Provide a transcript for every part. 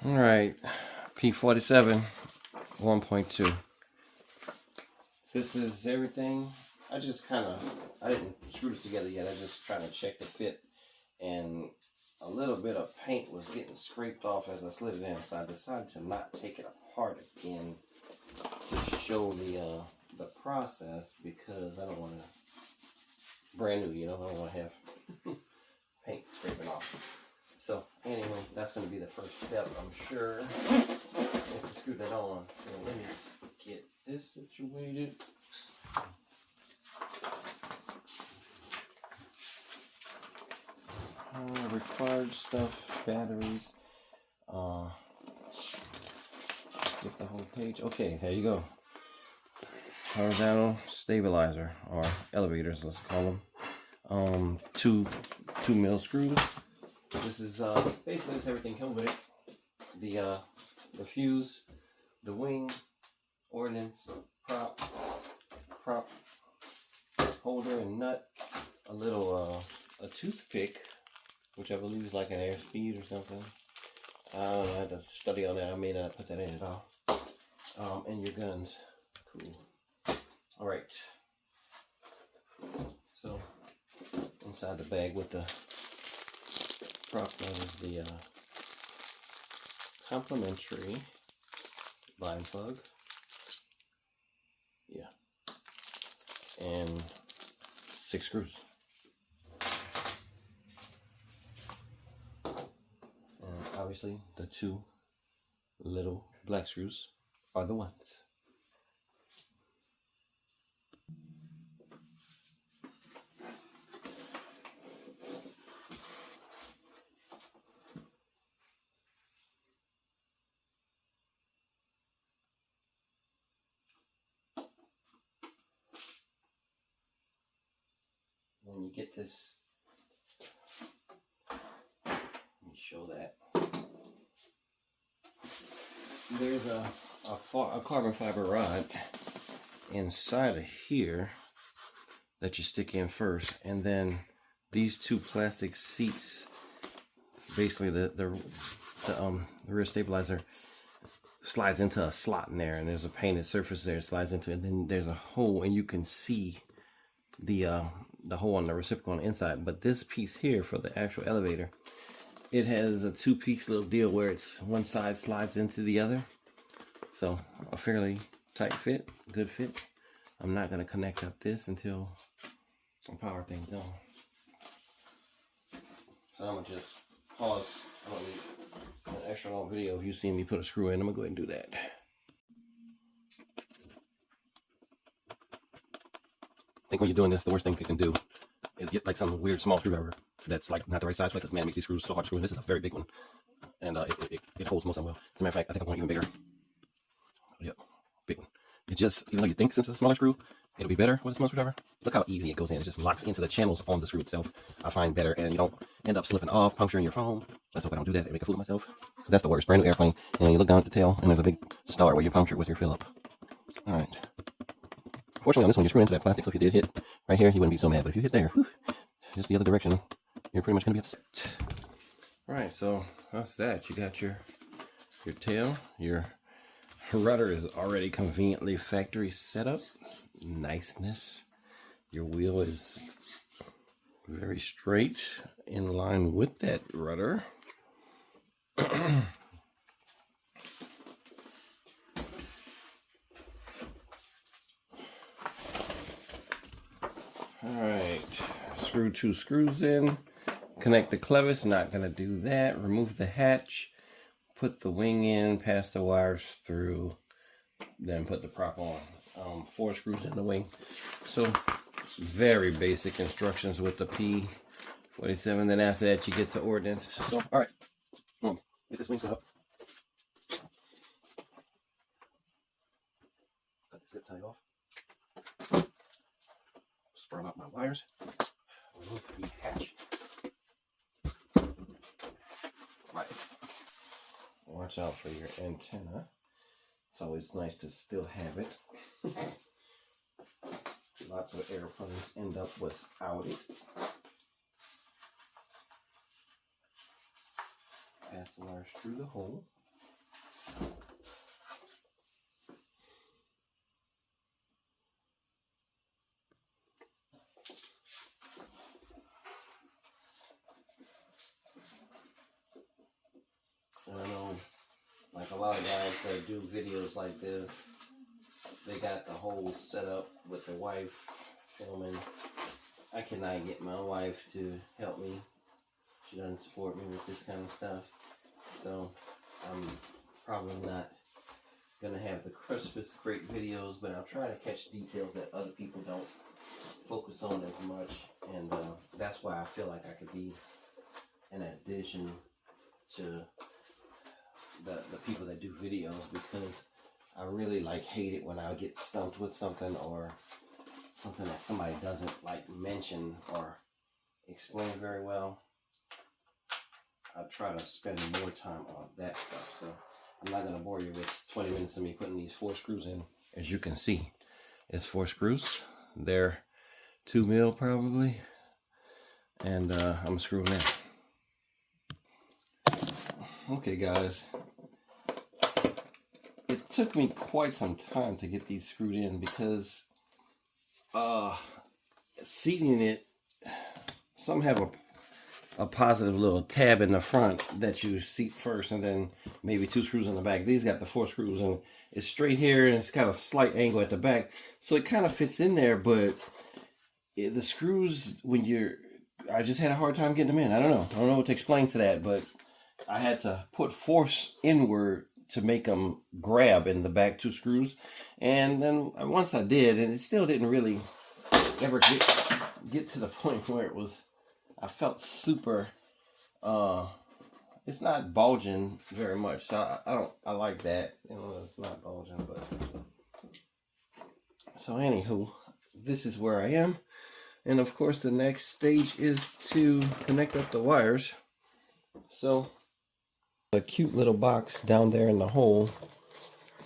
All right, P-47 1.2. This is everything. I didn't screw this together yet. I just trying to check the fit, and a little bit of paint was getting scraped off as I slid it in, so I decided to not take it apart again to show the process, because I don't want to, brand new, you know, I don't want to have paint scraping off. So anyway, that's going to be the first step, I'm sure, is to screw that on. So let me get this situated. Required stuff, batteries, get the whole page. Okay, there you go. Horizontal stabilizer, or elevators, let's call them. Two 2mm screws. This is basically this everything comes with it. The fuse, the wing, ordnance, prop holder and nut, a little a toothpick, which I believe is like an airspeed or something. I don't know, I had to study on that. I may not put that in at all. And your guns. Cool. Alright. So inside the bag with the prop gun is the complimentary line plug. Yeah. And 6 screws. And obviously the 2 little black screws are the ones. When you get this, let me show that. There's a carbon fiber rod inside of here that you stick in first, and then these 2 plastic seats, basically the rear stabilizer slides into a slot in there, and there's a painted surface there, it slides into it, and then there's a hole, and you can see the hole on the reciprocal on the inside. But this piece here for the actual elevator, it has a 2-piece little deal where it's one side slides into the other. So a fairly tight fit, good fit. I'm not going to connect up this until I power things on. So I'm going to just pause. I don't need an extra long video of you seeing me put a screw in. I'm going to go ahead and do that. I think when you're doing this, the worst thing you can do is get like some weird small screwdriver that's like not the right size, because man, it makes these screws so hard to screw in. This is a very big one, and it holds most of them well. As a matter of fact, I think I want even bigger. Yep, big one. It just, even though you think since it's a smaller screw, it'll be better with a small screwdriver. Look how easy it goes in. It just locks into the channels on the screw itself. I find better, and you don't end up slipping off, puncturing your phone. Let's hope I don't do that and make a fool of myself, because that's the worst. Brand new airplane, and you look down at the tail, and there's a big star where you puncture with your fill-up. All right. Fortunately, on this one, you screw into that plastic, so if you did hit right here, you wouldn't be so mad. But if you hit there, whew, just the other direction, you're pretty much going to be upset. All right, so that's that. You got your tail. Your rudder is already conveniently factory set up. Niceness. Your wheel is very straight, in line with that rudder. Alright, screw 2 screws in, connect the clevis, not going to do that, remove the hatch, put the wing in, pass the wires through, then put the prop on. 4 screws in the wing. So, very basic instructions with the P-47, then after that you get to ordnance. So, alright, get this wing set up. Cut the zip tie off. Sprung up my wires, remove the hatch. Right. Watch out for your antenna. It's always nice to still have it. Lots of airplanes end up without it. Pass the wires through the hole. guys, a lot of guys that do videos like this, they got the whole setup with their wife filming. I cannot get my wife to help me. She doesn't support me with this kind of stuff. So I'm probably not going to have the crispest great videos, but I'll try to catch details that other people don't focus on as much. And that's why I feel like I could be an addition to the people that do videos, because I really like hate it when I get stumped with something, or something that somebody doesn't like mention or explain very well. I try to spend more time on that stuff. So I'm not going to bore you with 20 minutes of me putting these 4 screws in. As you can see, it's 4 screws. They're 2 mil probably, and I'm screwing in. Okay guys, it took me quite some time to get these screwed in, because seating it, some have a positive little tab in the front that you seat first, and then maybe 2 screws in the back. These got the 4 screws, and it's straight here, and it's got a slight angle at the back, so it kind of fits in there. But the screws, I just had a hard time getting them in. I don't know what to explain to that, but I had to put force inward to make them grab in the back 2 screws. And then once I did, and it still didn't really ever get to the point where it was, I felt super, it's not bulging very much. So I like that. You know, it's not bulging, but. So anywho, this is where I am. And of course the next stage is to connect up the wires. So a cute little box down there in the hole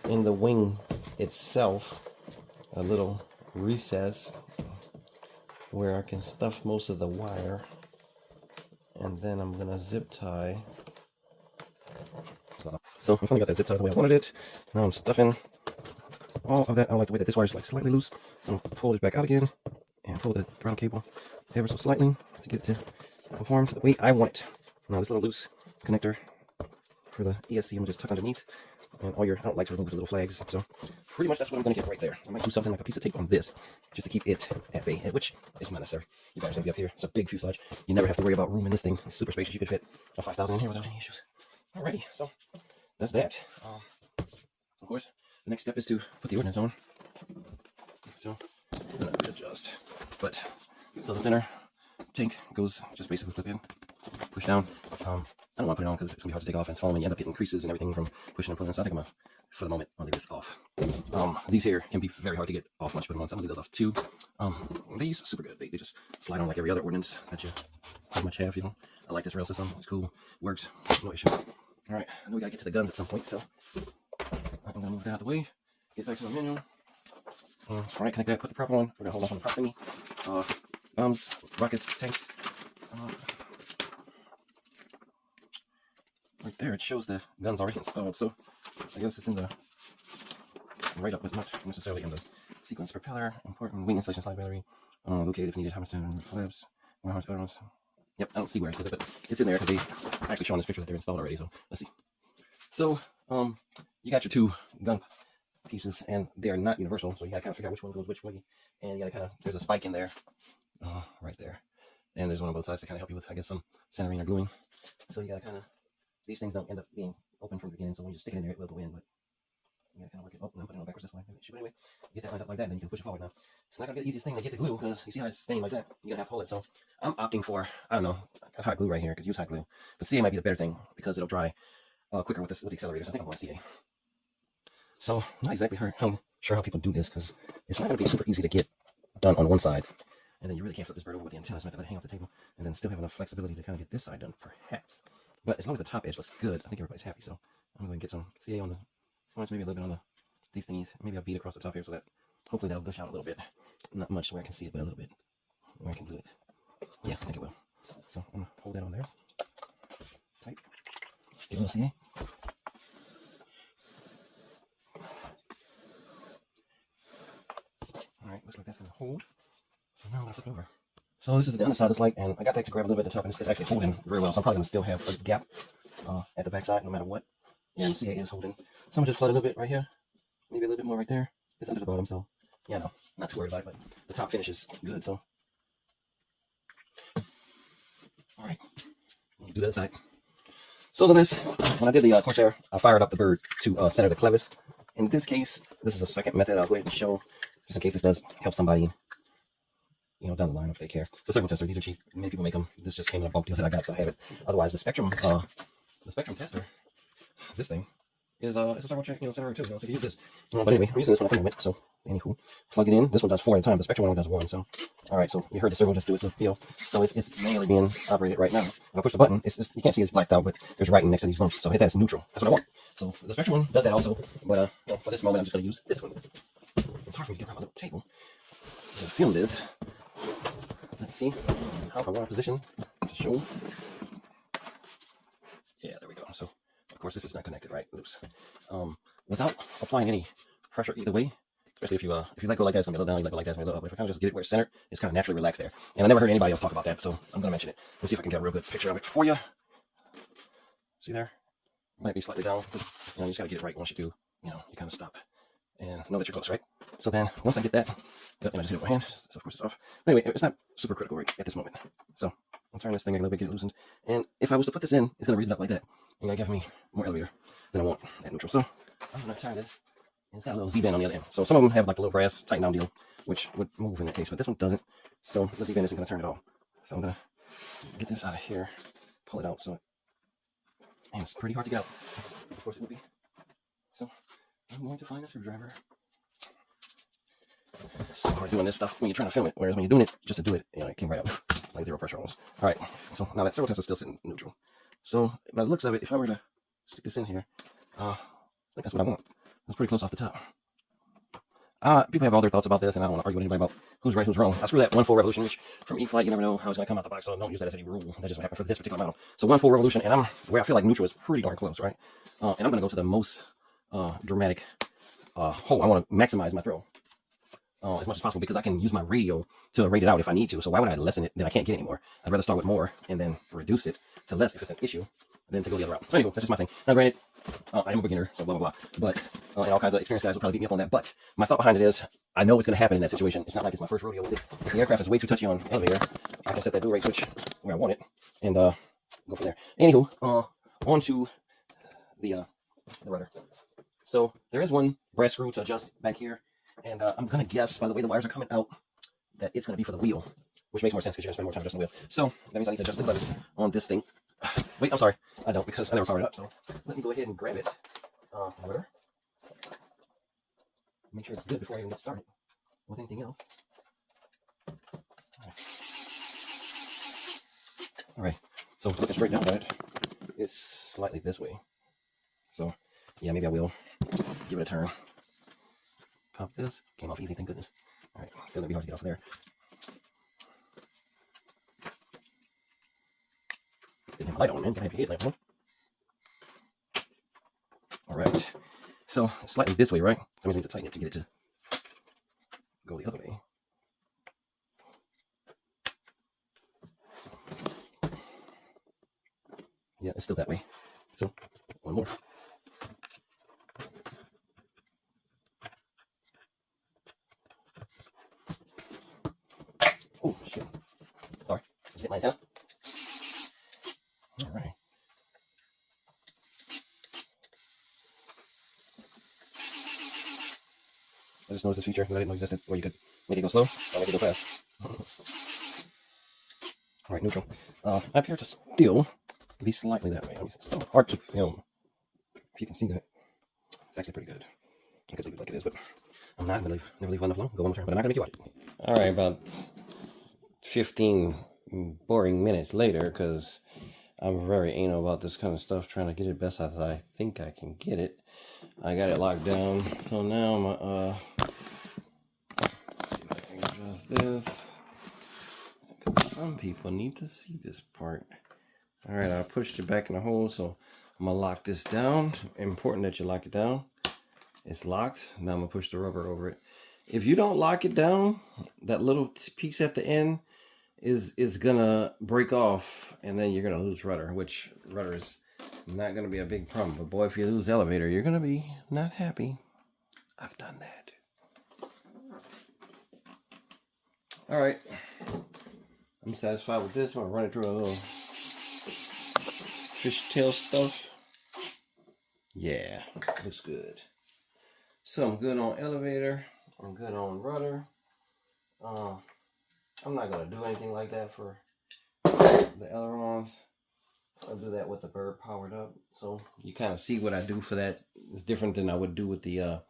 in the wing itself, a little recess where I can stuff most of the wire, and then I'm gonna zip tie. So I finally got that zip tie the way I wanted it. Now I'm stuffing all of that. I like the way that this wire is like slightly loose, so I'm gonna pull it back out again and pull the throttle cable ever so slightly to get it to conform to the way I want it. Now this little loose connector for the ESC, I'm gonna just tuck underneath, and all your, I don't like to remove the little flags, so pretty much that's what I'm gonna get right there. I might do something like a piece of tape on this just to keep it at bay, which is not necessary. You guys are gonna be up here. It's a big fuselage. You never have to worry about room in this thing. It's super spacious. You could fit a 5,000 in here without any issues. Alrighty, so that's that. Of course, the next step is to put the ordnance on. So I'm gonna readjust, but so the center tank goes just basically clip in, push down. I don't want to put it on because it's gonna be hard to take off, and it's falling, and you end up getting creases and everything from pushing and pulling. So I think for the moment, I'll leave this off. These here can be very hard to get off once you put them on. So I'm gonna leave those off too. These super good. They just slide on like every other ordnance that you pretty much have. You know, I like this rail system. It's cool, works, no issue. All right, I know we gotta get to the guns at some point, so I'm gonna move that out of the way. Get back to the manual. All right, connect that. Put the prop on. We're gonna hold off on the prop thingy. Bombs, rockets, tanks. Right there, it shows the guns already installed, so I guess it's in the write-up, but not necessarily in the sequence. Propeller, important wing installation slide battery, located if needed, Hammerstein flaps, 100 arms. Yep, I don't see where it says it, but it's in there because they actually show on this picture that they're installed already, so let's see. So, you got your 2 gun pieces, and they are not universal, so you gotta kind of figure out which one goes which way, and you gotta kind of, there's a spike in there, right there, and there's one on both sides to kind of help you with, I guess, some centering or gluing, so you gotta kind of, these things don't end up being open from the beginning, so when you just stick it in there, it will go in, but you gotta kind of work it up, and then put it on backwards this way. But anyway, get that lined up like that, and then you can push it forward. Now, it's not gonna be the easiest thing to get the glue, because you see how it's staying like that. You're gonna have to hold it, so I'm opting for, I don't know, I got hot glue right here, could use hot glue, but CA might be the better thing, because it'll dry quicker with the accelerators. I think I'm going CA. So, I'm not exactly sure how people do this, because it's not gonna be super easy to get done on one side, and then you really can't flip this bird over with the antennas, so I have to let it hang off the table, and then still have enough flexibility to kind of get this side done, perhaps. But as long as the top edge looks good, I think everybody's happy. So I'm going to get some CA on the points, maybe a little bit on these thingies. Maybe I'll beat across the top here so that hopefully that'll gush out a little bit. Not much where I can see it, but a little bit where I can glue it. Yeah, I think it will. So I'm going to hold that on there. Tight. Get a little CA. Alright, looks like that's going to hold. So now I'm going to flip it over. So this is what the underside looks like, and I got that to grab a little bit at the top, and it's actually holding very well, so I'm probably going to still have a gap at the back side no matter what. And CA is holding. So I'm gonna just flood a little bit right here, maybe a little bit more right there. It's under the bottom, so yeah, no, not too worried about it. But the top finish is good, so all right, do that side. So then this, when I did the Corsair, I fired up the bird to center the clevis. In this case, this is a second method I'll go ahead and show, just in case this does help somebody, you know, down the line if they care. It's a circle tester. These are cheap. Many people make them. This just came in a bulk deal that I got, so I have it. Otherwise, the Spectrum tester, this thing is it's a circle check, you know, center too. You know, so you use this. But anyway, I'm using this one at the moment. So anywho, plug it in. This one does 4 at a time. The Spectrum one does 1. So all right. So you heard the servo just do its little feel. So it's manually being operated right now. When I push the button, it's just, you can't see it's blacked out, but there's writing next to these bumps. So hit that, it's neutral. That's what I want. So the Spectrum one does that also. But you know, for this moment, I'm just gonna use this one. It's hard for me to get around my little table to film this. Let's see how I want to position to show. Yeah, there we go. So of course this is not connected, right? Loose. Without applying any pressure either way, especially if you let go like that, it's gonna be a little down. You let go like that, it's gonna be a little up. But if I kind of just get it where it's centered, it's kind of naturally relaxed there. And I never heard anybody else talk about that, so I'm gonna mention it. Let's see if I can get a real good picture of it for you. See there? Might be slightly down, but you know, you just gotta get it right. Once you do, you know, you kind of stop and know that you're close, right? So then once I get that, and I just hit it with my hand, so of course it's off. But anyway, it's not super critical right at this moment. So I'll turn this thing a little bit, get it loosened. And if I was to put this in, it's gonna raise it up like that. And gonna give me more elevator than I want at neutral. So I'm gonna turn this, and it's got a little Z-band on the other end. So some of them have like a little brass tighten down deal, which would move in that case, but this one doesn't. So the Z-band isn't gonna turn at all. So I'm gonna get this out of here, pull it out. So man, it's pretty hard to get out. Of course it would be. So I'm going to find a screwdriver. It's so hard doing this stuff when you're trying to film it, whereas when you're doing it just to do it, you know, it came right up like zero pressure almost. All right, so now that servo test is still sitting neutral. So by the looks of it, if I were to stick this in here, I think that's what I want. It's pretty close off the top. People have all their thoughts about this, and I don't want to argue with anybody about who's right, who's wrong. I screw that 1 full revolution, which from E-Flight, you never know how it's going to come out the box, so don't use that as any rule. That's just what happened for this particular model. So 1 full revolution, and I'm where I feel like neutral is pretty darn close, right? And I'm going to go to the most dramatic hole. I want to maximize my throw as much as possible because I can use my radio to rate it out if I need to. So why would I lessen it? Then I can't get anymore. I'd rather start with more and then reduce it to less if it's an issue than to go the other route. So anyway, that's just my thing. Now granted, I am a beginner, so blah, blah, blah. But, and all kinds of experienced guys will probably beat me up on that. But my thought behind it is, I know what's going to happen in that situation. It's not like it's my first rodeo with it. If the aircraft is way too touchy on elevator, I can set that dual rate switch where I want it and go from there. Anywho, on to the rudder. So there is one brass screw to adjust back here. And I'm going to guess, by the way the wires are coming out, that it's going to be for the wheel, which makes more sense because you're going to spend more time adjusting the wheel. So that means I need to adjust the clevis on this thing. Wait, I'm sorry. I don't because I never powered it up. So let me go ahead and grab it. Rudder. Make sure it's good before I even get started with anything else. All right. So looking straight down at it, it's slightly this way. So yeah, maybe I will give it a turn. Pop this. Came off easy, thank goodness. All right, still gonna be hard to get off of there. Didn't have a light on, man. Gotta have your headlamp on. All right. So slightly this way, right? So I need to tighten it to get it to go the other way. Yeah, it's still that way. So one more. Oh shit! Sorry, just hit my antenna. All right. I just noticed this feature that I didn't know existed, where you could make it go slow or make it go fast. All right, neutral. I appear to still be slightly that way. It's so hard to film. If you can see that, it's actually pretty good. I could leave it like it is, but I'm not going to never leave one enough alone. Go one more turn, but I'm not going to make you watch it. All right, about 15 boring minutes later, because I'm very anal about this kind of stuff, trying to get it best as I think I can get it. I got it locked down. So now my let's see if I can adjust this. Because some people need to see this part. All right, I pushed it back in the hole, so I'm gonna lock this down. Important that you lock it down. It's locked. Now I'm gonna push the rubber over it. If you don't lock it down, that little piece at the end is gonna break off, and then you're gonna lose rudder, which rudder is not going to be a big problem. But boy, if you lose the elevator, you're going to be not happy. I've done that. All right. I'm satisfied with this. I'm going to run it through a little fishtail stuff. Yeah, looks good. So I'm good on elevator. I'm good on rudder. I'm not going to do anything like that for the ailerons. I'll do that with the bird powered up. So you kind of see what I do for that. It's different than I would do with the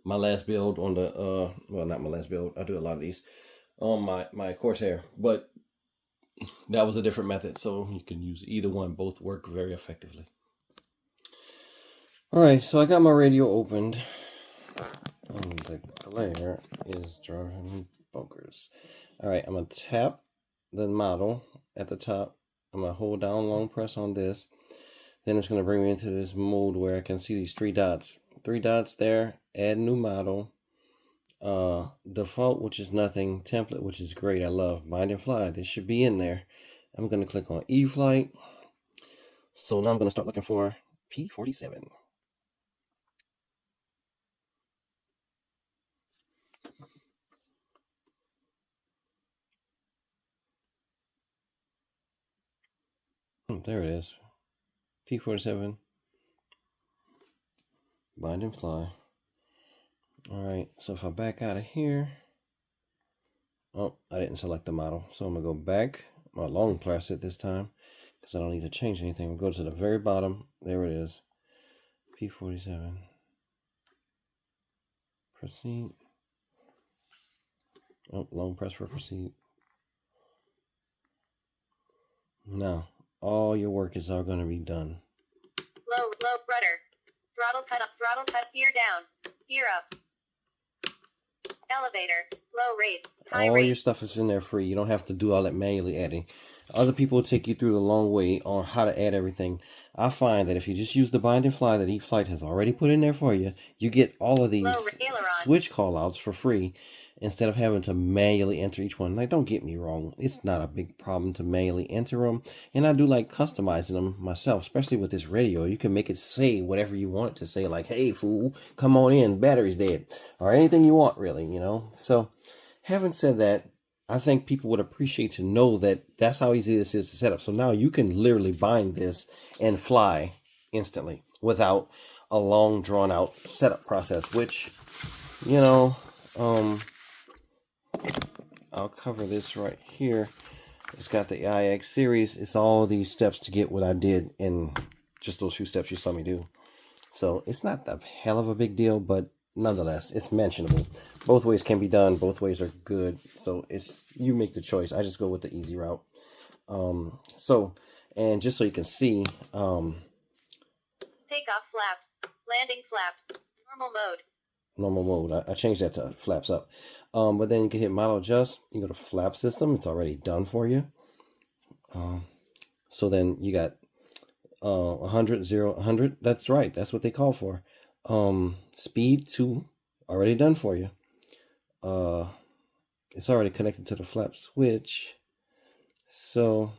my last build on the well, not my last build. I do a lot of these on my Corsair, but that was a different method. So you can use either one. Both work very effectively. All right, so I got my radio opened. And the glare is driving me bonkers. All right, I'm gonna tap the model at the top. I'm gonna hold down long press on this. Then it's gonna bring me into this mode where I can see these 3 dots. 3 dots there, add new model. Default, which is nothing. Template, which is great. I love bind and fly. This should be in there. I'm gonna click on E-Flight. So now I'm gonna start looking for P-47. There it is. P-47. Bind and fly. Alright, so if I back out of here. Oh, I didn't select the model. So I'm going to go back. I'm going to long press it this time. Because I don't need to change anything. We'll go to the very bottom. There it is. P-47. Proceed. Oh, long press for proceed. Now, all your work is all going to be done. Low rudder. Throttle cut up, gear down, gear up. Elevator, low rates, high all rates. Your stuff is in there free. You don't have to do all that manually adding. Other people will take you through the long way on how to add everything. I find that if you just use the bind and fly that E-Flight has already put in there for you, you get all of these switch callouts for free instead of having to manually enter each one. Like, don't get me wrong, it's not a big problem to manually enter them, and I do like customizing them myself, especially with this radio. You can make it say whatever you want it to say, like, hey fool, come on in, battery's dead, or anything you want, really, you know. So having said that, I think people would appreciate to know that that's how easy this is to set up. So now you can literally bind this and fly instantly without a long drawn out setup process, which, you know, I'll cover this right here. It's got the IX series. It's all these steps to get what I did in just those few steps you saw me do. So it's not the hell of a big deal, but nonetheless, it's mentionable. Both ways can be done. Both ways are good. So it's, you make the choice. I just go with the easy route. And just so you can see, takeoff flaps, landing flaps, normal mode. I changed that to flaps up. But then you can hit model adjust. You go to flap system. It's already done for you. So then you got 100, 0, 100. That's right. That's what they call for. Speed 2, already done for you. It's already connected to the flap switch. So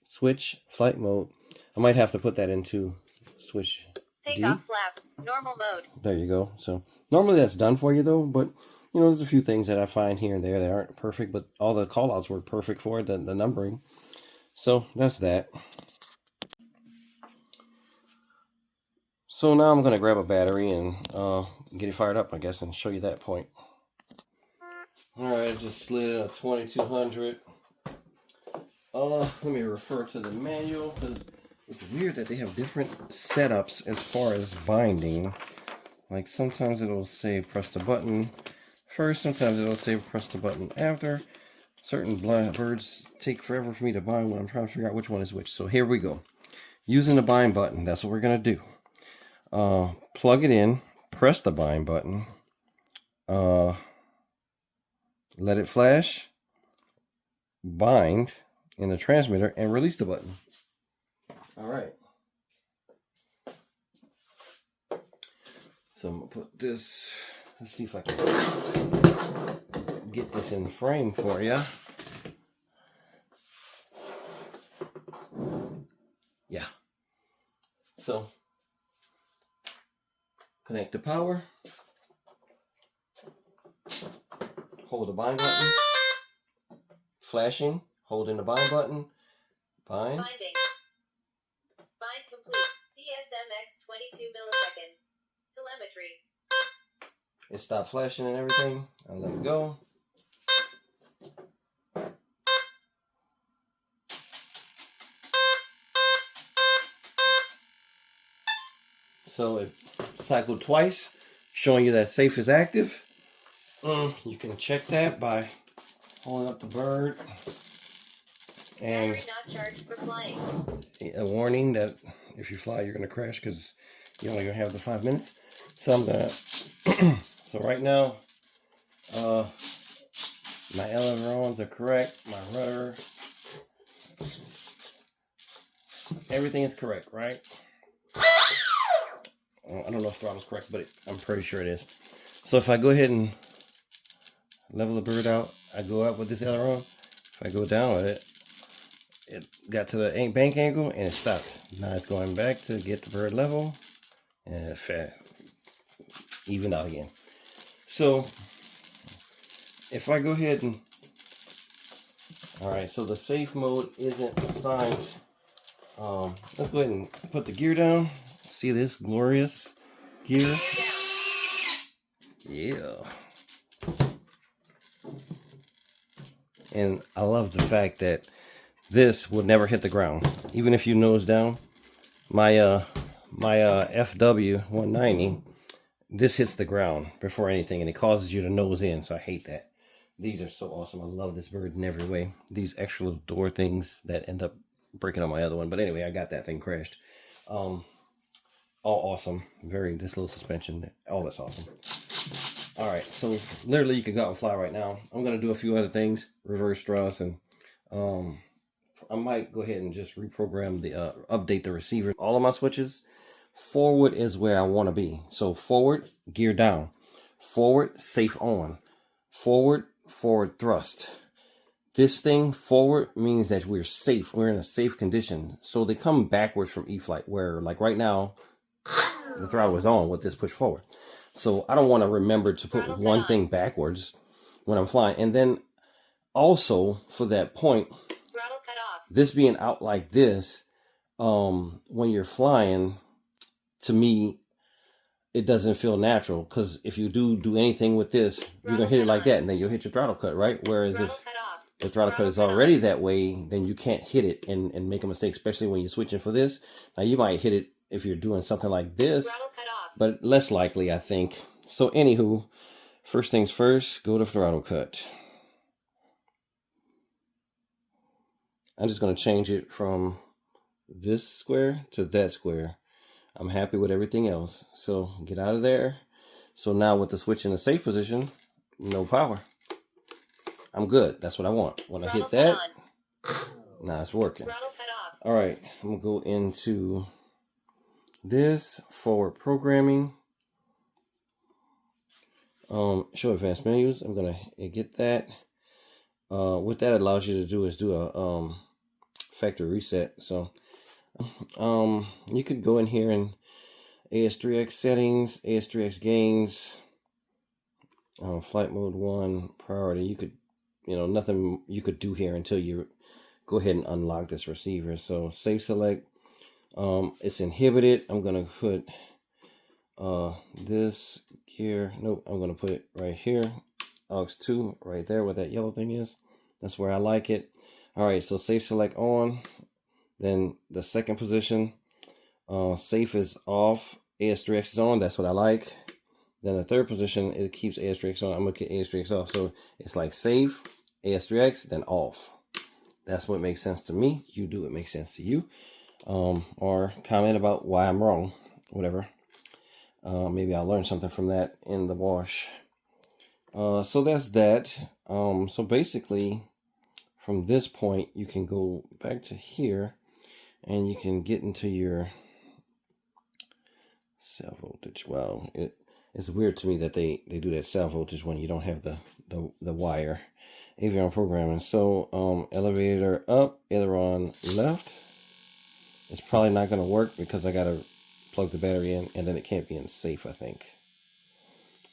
switch flight mode. I might have to put that into switch takeoff flaps, normal mode. There you go. So normally that's done for you though, but you know, there's a few things that I find here and there that aren't perfect, but all the callouts work perfect for it, the numbering. So that's that. So now I'm going to grab a battery and get it fired up, I guess, and show you that point. Alright, I just slid a 2200. Let me refer to the manual, because it's weird that they have different setups as far as binding. Like sometimes it'll say press the button first, sometimes it'll say press the button after. Certain birds take forever for me to bind when I'm trying to figure out which one is which. So here we go. Using the bind button, that's what we're going to do. Plug it in, press the bind button, let it flash, bind in the transmitter, and release the button. Alright. So I'm going to put this, let's see if I can get this in frame for you. Yeah. So connect the power, hold the bind button, flashing, holding the bind button, bind. Binding. Bind complete. DSMX 22 milliseconds. Telemetry. It stopped flashing and everything. I'll let it go. So it cycled twice, showing you that safe is active. You can check that by holding up the bird. And Battery not charged for flying. a warning that if you fly, you're going to crash because you're only going to have the 5 minutes. So I'm going to, so right now, my ailerons are correct, my rudder, everything is correct, right? I don't know if throttle's correct, but I'm pretty sure it is. So if I go ahead and level the bird out, I go up with this aileron. If I go down with it, it got to the bank angle and it stopped. Now it's going back to get the bird level and even out again. So if I go ahead and, all right, so the safe mode isn't assigned. Let's go ahead and put the gear down. See this glorious gear? Yeah. And I love the fact that this would never hit the ground. Even if you nose down, my FW 190, this hits the ground before anything, and it causes you to nose in, so I hate that. These are so awesome. I love this bird in every way. These extra little door things that end up breaking on my other one. But anyway, I got that thing crashed. All awesome. This little suspension, all that's awesome. All right, so literally you can go out and fly right now. I'm going to do a few other things, reverse thrust, and I might go ahead and just reprogram the, update the receiver. All of my switches, forward is where I want to be. So forward, gear down. Forward, safe on. Forward, forward thrust. This thing, forward, means that we're safe. We're in a safe condition. So they come backwards from E-flight, where like right now, the throttle is on with this push forward. So I don't want to remember to put one thing backwards when I'm flying. And then also for that point, Throttle cut off. this being out like this, when you're flying, to me, it doesn't feel natural. Because if you do anything with this, you're going to hit it like that, and then you'll hit your throttle cut, right? Whereas if the throttle cut is already that way, then you can't hit it and make a mistake, especially when you're switching for this. Now, you might hit it if you're doing something like this, but less likely, I think. So, anywho, first things first, go to throttle cut. I'm just going to change it from this square to that square. I'm happy with everything else. So, get out of there. So, now with the switch in the safe position, no power. I'm good. That's what I want. When I hit that, now it's working. All right, I'm going to go into this forward programming. Show advanced menus. I'm going to get that. What that allows you to do is do a factory reset. So you could go in here and AS3X settings, AS3X gains, flight mode 1, priority. You could, nothing you could do here until you go ahead and unlock this receiver. So safe select, it's inhibited. I'm going to put this here. Nope, I'm going to put it right here. AUX2 right there where that yellow thing is. That's where I like it. All right, so safe select on. Then the second position, safe is off, AS3X is on. That's what I like. Then the third position, it keeps AS3X on. I'm going to get AS3X off. So it's like safe, AS3X, then off. That's what makes sense to me. You do what makes sense to you. Or comment about why I'm wrong. Whatever. Maybe I'll learn something from that in the wash. So that's that. So basically, from this point, you can go back to here, and you can get into your cell voltage. Wow, it's weird to me that they do that cell voltage when you don't have the wire. Avion programming. So elevator up, aileron left, it's probably not going to work because I got to plug the battery in, and then it can't be in safe, I think.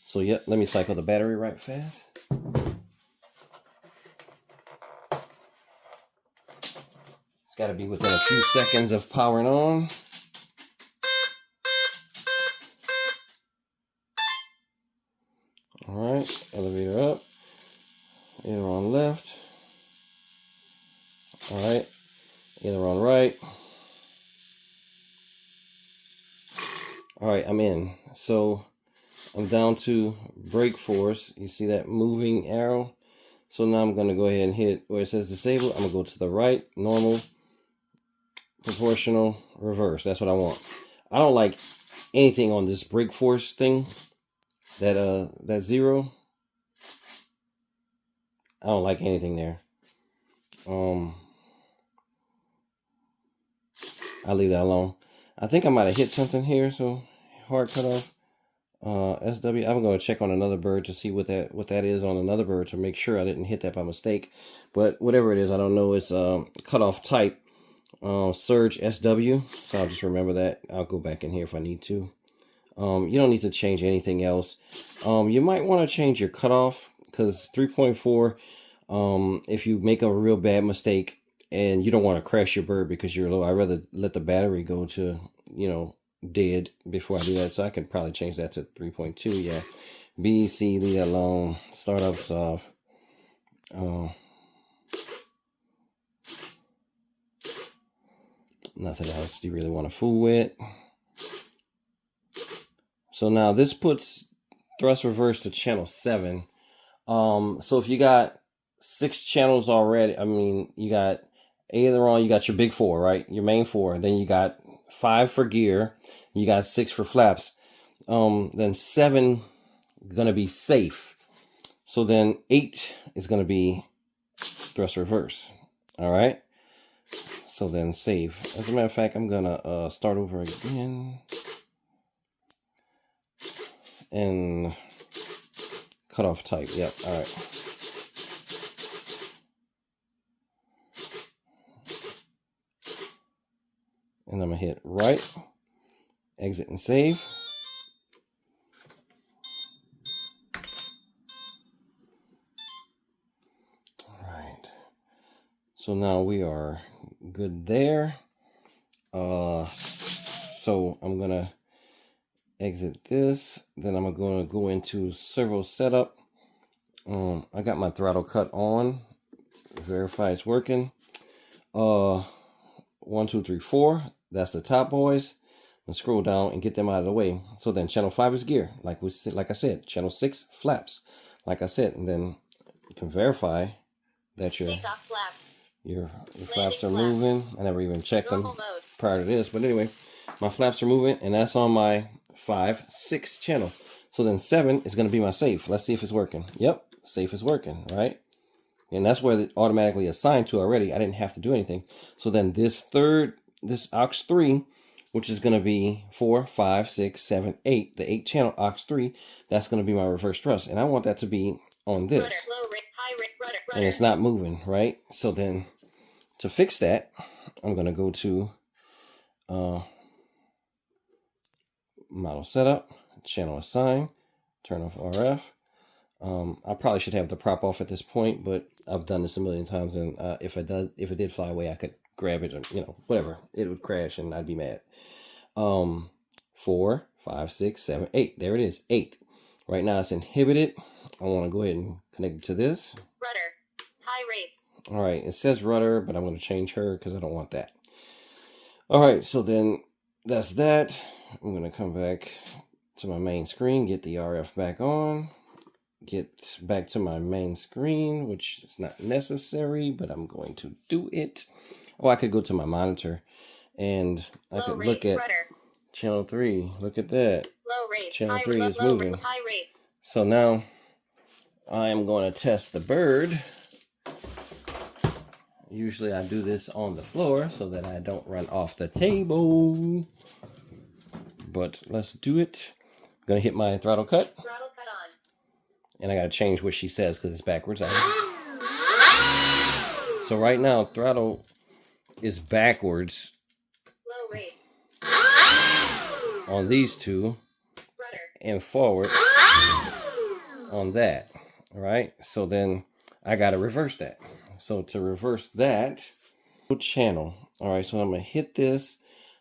So yeah, let me cycle the battery right fast. It's got to be within a few seconds of powering on. All right, elevator up, aileron left. All right, aileron right. All right, I'm in. So I'm down to brake force. You see that moving arrow? So now I'm going to go ahead and hit where it says disable. I'm going to go to the right, normal, proportional, reverse. That's what I want. I don't like anything on this brake force thing. That 0. I don't like anything there. I'll leave that alone. I think I might have hit something here, so hard cutoff. SW. I'm going to check on another bird to see what that is on another bird to make sure I didn't hit that by mistake. But whatever it is, I don't know. It's cutoff type surge SW. So I'll just remember that. I'll go back in here if I need to. You don't need to change anything else. You might want to change your cutoff because 3.4. If you make a real bad mistake and you don't want to crash your bird because you're low, I'd rather let the battery go to, you know, dead before I do that. So I could probably change that to 3.2. Yeah. B, C, leave that alone. Startups off. Nothing else you really want to fool with. So now this puts thrust reverse to channel 7. So if you got 6 channels already, I mean, you got aileron, you got your big 4, right? Your main 4. Then you got 5 for gear. You got 6 for flaps. Then 7 gonna be safe. So then 8 is gonna be thrust reverse. All right. So then save. As a matter of fact, I'm gonna start over again and cut off type. Yep. All right. And I'm gonna hit right, exit and save. All right. So now we are good there. So I'm gonna exit this. Then I'm gonna go into servo setup. I got my throttle cut on. Verify it's working. 1, 2, 3, 4. That's the top boys. And scroll down and get them out of the way. So then channel 5 is gear, like I said. Channel 6 flaps, like I said. And then you can verify that your flaps are moving. I never even checked them prior to this, but anyway, my flaps are moving, and that's on my 5, 6 channel. So then 7 is going to be my safe. Let's see if it's working. Yep, safe is working, right? And that's where it automatically assigned to already. I didn't have to do anything. So then this aux 3, which is going to be 4, 5, 6, 7, 8, the 8 channel aux 3, that's going to be my reverse thrust. And I want that to be on this. Rudder. And it's not moving, right? So then to fix that, I'm going to go to model setup, channel assign, turn off RF. I probably should have the prop off at this point, but I've done this a million times, and if it did fly away, I could grab it, and whatever, it would crash, and I'd be mad. 4, 5, 6, 7, 8. There it is, 8. Right now it's inhibited. I want to go ahead and connect it to this. Rudder. High rates. All right, it says rudder, but I'm going to change her because I don't want that. All right, so then that's that. I'm going to come back to my main screen, get the RF back on, get back to my main screen, which is not necessary, but I'm going to do it. Oh, I could go to my monitor and I could look at channel 3. Look at that. Low rate. Channel 3 is moving. High rates. So now I am going to test the bird. Usually I do this on the floor so that I don't run off the table. But let's do it. I'm going to hit my throttle cut. Throttle cut on. And I got to change what she says because it's backwards. So right now, throttle is backwards. Low rates. on these two, Rudder. and forward on that. All right, so then I got to reverse that. So to reverse that, channel. All right, so I'm gonna hit this,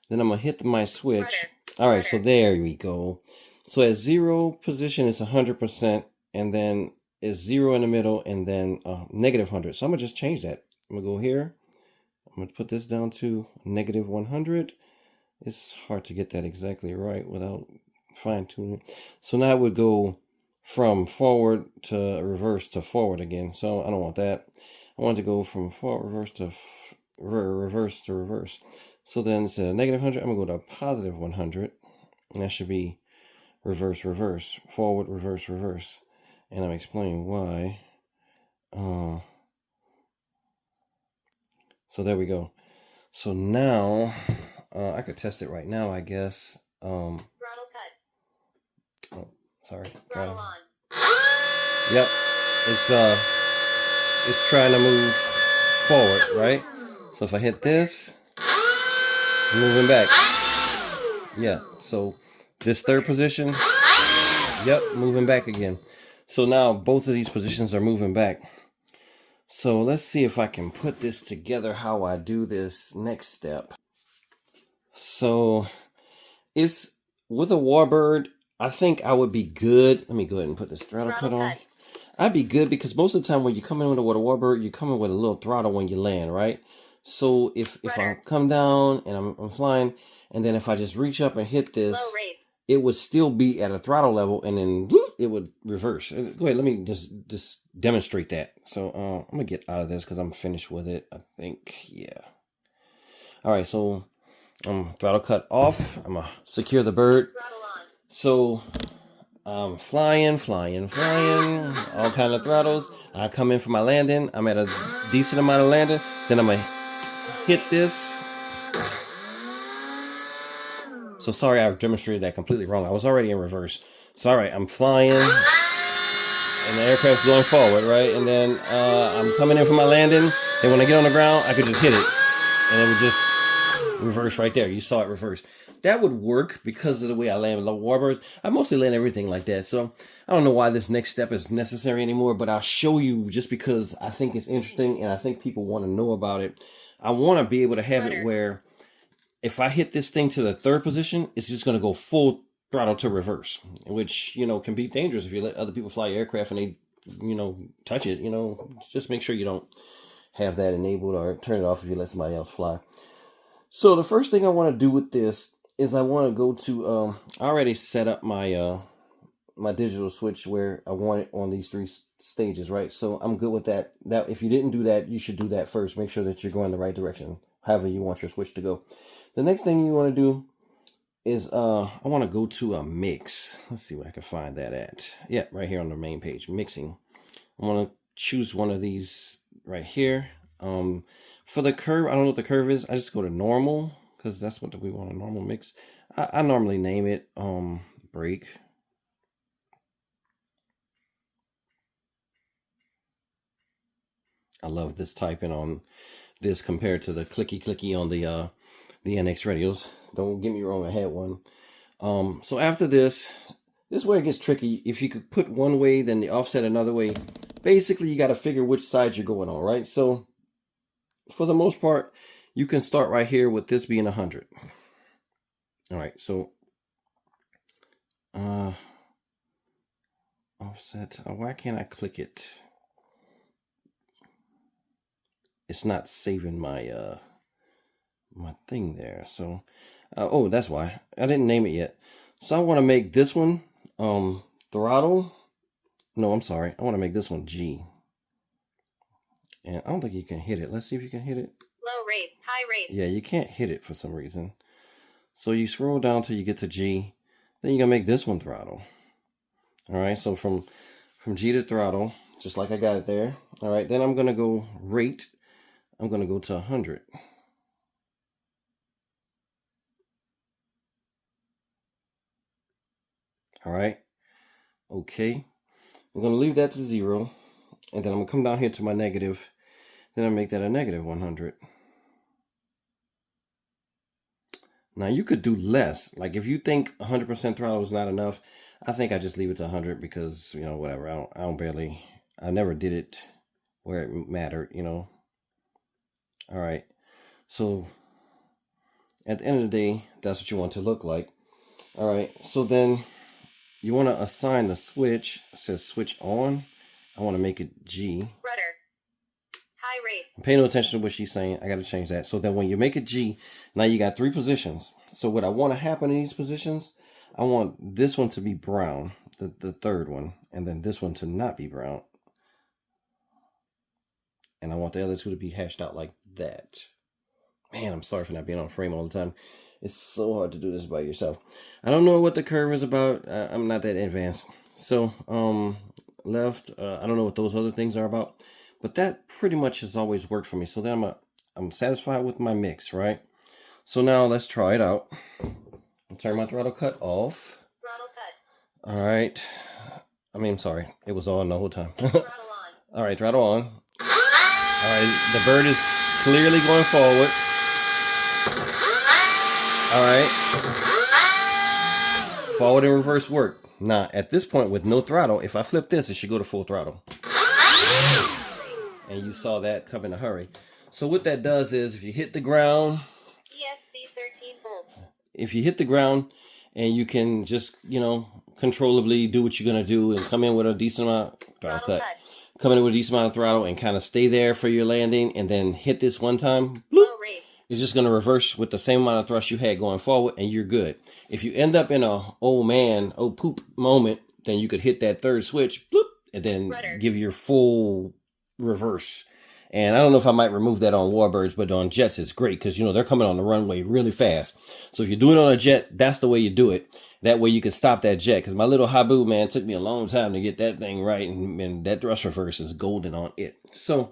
then I'm gonna hit my switch. Rudder. All right, Rudder. so there we go. So at 0 position it's 100%, and then it's 0 in the middle, and then negative 100. So I'm gonna just change that. I'm gonna go here. I'm gonna put this down to negative 100. It's hard to get that exactly right without fine tuning. So now it would go from forward to reverse to forward again. So I don't want that. I want to go from forward reverse to reverse to reverse. So then instead of negative 100, I'm gonna go to positive 100, and that should be reverse reverse, forward reverse reverse. And I'm explaining why. So there we go. So now I could test it right now, I guess. Throttle cut. Oh, sorry. Throttle on. Yep. It's trying to move forward, right? So if I hit this, moving back. Yeah. So this third position, yep, moving back again. So now both of these positions are moving back. So let's see if I can put this together, how I do this next step. So it's with a warbird, I think I would be good. Let me go ahead and put this throttle cut on. I'd be good because most of the time when you come in with a warbird, you come in with a little throttle when you land, right? So if I come down and I'm flying, and then if I just reach up and hit this, it would still be at a throttle level, and then it would reverse. Go ahead, let me just demonstrate that. So I'm gonna get out of this because I'm finished with it, I think. Yeah. All right, so throttle cut off. I'm gonna secure the bird. So I'm flying, all kind of throttles. I come in for my landing. I'm at a decent amount of landing. Then I'm gonna hit this. So sorry, I demonstrated that completely wrong. I was already in reverse. So all right, I'm flying, and the aircraft's going forward, right? And then I'm coming in for my landing. And when I get on the ground, I could just hit it, and it would just reverse right there. You saw it reverse. That would work because of the way I land with warbirds. I mostly land everything like that. So I don't know why this next step is necessary anymore, but I'll show you just because I think it's interesting and I think people want to know about it. I want to be able to have it where if I hit this thing to the third position, it's just going to go full throttle to reverse, which, you know, can be dangerous if you let other people fly your aircraft and they, you know, touch it. You know, just make sure you don't have that enabled or turn it off if you let somebody else fly. So the first thing I want to do with this is I want to go to, I already set up my my digital switch where I want it on these 3 stages, right? So I'm good with that. That if you didn't do that, you should do that first. Make sure that you're going the right direction, however you want your switch to go. The next thing you want to do is I want to go to a mix. Let's see where I can find that at. Yeah, right here on the main page, mixing. I want to choose one of these right here. For the curve, I don't know what the curve is. I just go to normal because that's what we want, a normal mix. I normally name it brake. I love this typing on this compared to the clicky on the NX radios. Don't get me wrong, I had one. So after this is where it gets tricky. If you could put one way, then the offset another way. Basically, you got to figure which side you're going on, right? So for the most part, you can start right here with this being 100. All right, so offset. Why can't I click it? It's not saving my my thing there. So oh, that's why I didn't name it yet. So I want to make this one throttle. No, I'm sorry, I want to make this one G, and I don't think you can hit it. Let's see if you can hit it. Low rate, high rate. Yeah, you can't hit it for some reason. So you scroll down till you get to G, then you're gonna make this one throttle. All right, so from G to throttle, just like I got it there. All right, then I'm gonna go rate. I'm gonna go to 100. All right, okay. I'm gonna leave that to 0, and then I'm gonna come down here to my negative. Then I make that a negative 100. Now you could do less. Like if you think 100% throttle is not enough, I think I just leave it to 100 because, you know, whatever. I never did it where it mattered, you know. All right. So at the end of the day, that's what you want to look like. All right. So then you want to assign the switch. It says switch on. I want to make it G. Rudder. High rates. Pay no attention to what she's saying. I got to change that. So then when you make it G, now you got 3 positions. So what I want to happen in these positions, I want this one to be brown, the third one, and then this one to not be brown. And I want the other 2 to be hashed out like that. Man, I'm sorry for not being on frame all the time. It's so hard to do this by yourself. I don't know what the curve is about. I'm not that advanced. So, left, I don't know what those other things are about. But that pretty much has always worked for me. So then I'm satisfied with my mix, right? So now let's try it out. I'll turn my throttle cut off. Throttle cut. All right. I'm sorry. It was on the whole time. Throttle on. All right, throttle on. All right, the bird is clearly going forward. All right. Forward and reverse work. Now, at this point with no throttle, if I flip this, it should go to full throttle. And you saw that come in a hurry. So what that does is if you hit the ground, ESC 13 volts. if you hit the ground and you can just, you know, controllably do what you're going to do and come in with a decent amount of throttle cut. Come in with a decent amount of throttle and kind of stay there for your landing and then hit this one time. Bloop, Low rates. it's just going to reverse with the same amount of thrust you had going forward and you're good. If you end up in a oh poop moment, then you could hit that third switch, bloop, and then Rudder. give your full reverse. And I don't know if I might remove that on warbirds, but on jets it's great because, you know, they're coming on the runway really fast. So if you do it on a jet, that's the way you do it. That way you can stop that jet. Because my little Habu, man, took me a long time to get that thing right. And that thrust reverse is golden on it. So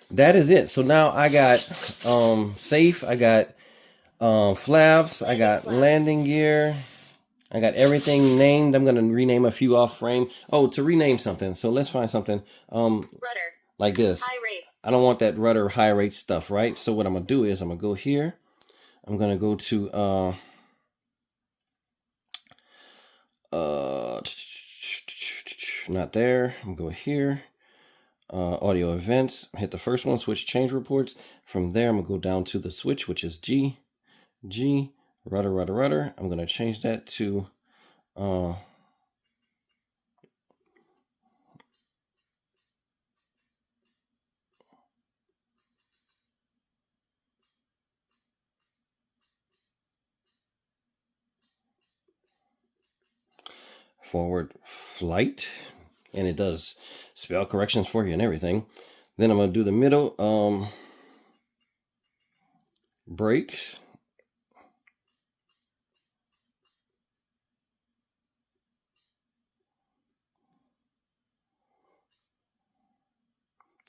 that is it. So now I got safe. I got flaps. I got landing gear. I got everything named. I'm going to rename a few off frame. Oh, to rename something. So let's find something. Rudder. Like this. High rates. I don't want that rudder high rate stuff, right? So what I'm going to do is I'm going to go here. I'm going to go to not there. I'm going to go here. Audio events. Hit the first one, switch change reports. From there, I'm going to go down to the switch, which is G, rudder, rudder, rudder. I'm going to change that to forward flight, and it does spell corrections for you and everything. Then I'm going to do the middle brakes.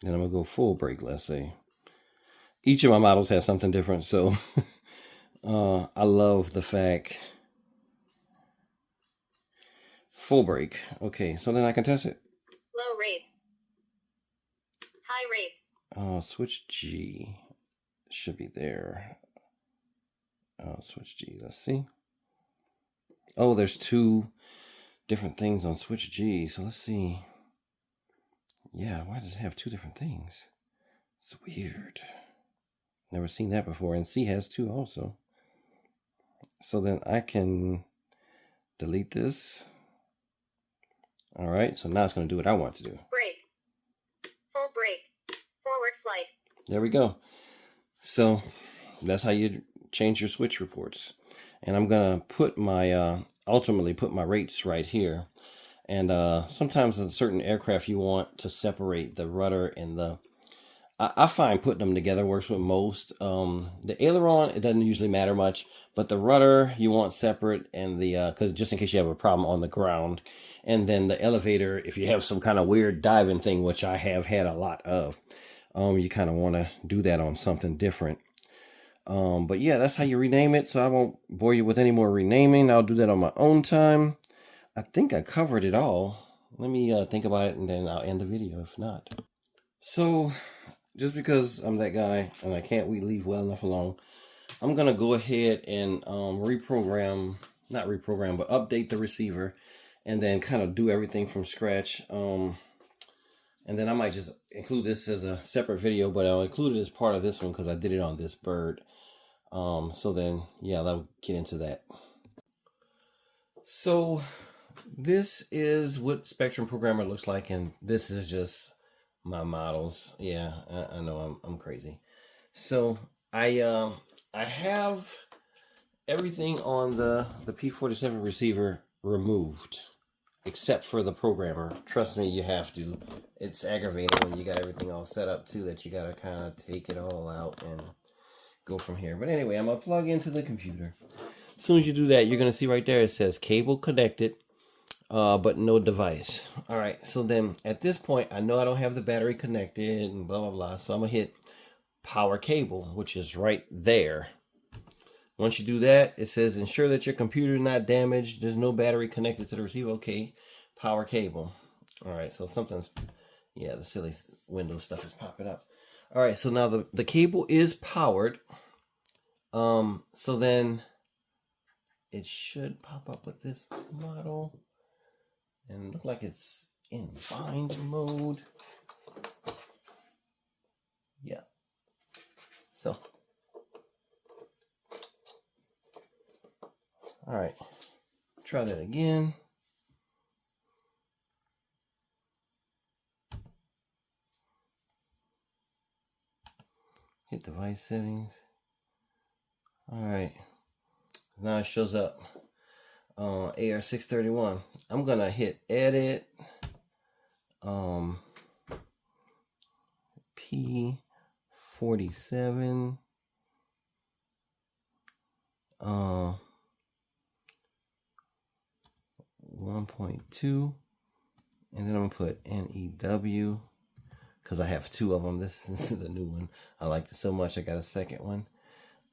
Then I'm going to go full brake, let's say. Each of my models has something different, so I love the fact. Full brake. Okay, so then I can test it. Low rates. High rates. Switch G. Should be there. Switch G. Let's see. Oh, there's 2 different things on switch G. So let's see. Yeah, why does it have 2 different things? It's weird. Never seen that before. And C has 2 also. So then I can delete this. All right, so now it's going to do what I want to do. Brake. Full brake. Forward flight. There we go. So that's how you change your switch reports. And I'm going to put my, ultimately put my rates right here. And sometimes in certain aircraft you want to separate the rudder and the, I find putting them together works with most. The aileron, it doesn't usually matter much, but the rudder you want separate, and the, because just in case you have a problem on the ground. And then the elevator, if you have some kind of weird diving thing, which I have had a lot of, you kind of want to do that on something different. But yeah, that's how you rename it. So I won't bore you with any more renaming. I'll do that on my own time. I think I covered it all. Let me think about it and then I'll end the video if not. So just because I'm that guy and I can't leave well enough alone, I'm gonna go ahead and reprogram, not reprogram, but update the receiver, and then kind of do everything from scratch. And then I might just include this as a separate video, but I'll include it as part of this one because I did it on this bird. So then, yeah, I'll get into that. So this is what Spectrum Programmer looks like, and this is just my models. Yeah, I know I'm crazy. So I have everything on the P-47 receiver removed, except for the programmer. Trust me, you have to. It's aggravating when you got everything all set up too, that you gotta kind of take it all out and go from here. But anyway, I'm gonna plug into the computer. As soon as you do that, you're gonna see right there it says cable connected, but no device. All right, so then at this point, I know I don't have the battery connected and blah blah blah, so I'm gonna hit power cable, which is right there. Once you do that, it says ensure that your computer is not damaged, there's no battery connected to the receiver. Okay, power cable. All right, so something's, yeah, the silly Windows stuff is popping up. All right, so now the cable is powered. So then it should pop up with this model and look like it's in bind mode. Yeah. So, all right, try that again. Hit device settings. All right, now it shows up AR631. I'm gonna hit edit, P-47, 1.2, and then I'm gonna put NEW because I have two of them. This is the new one. I liked it so much I got a second one.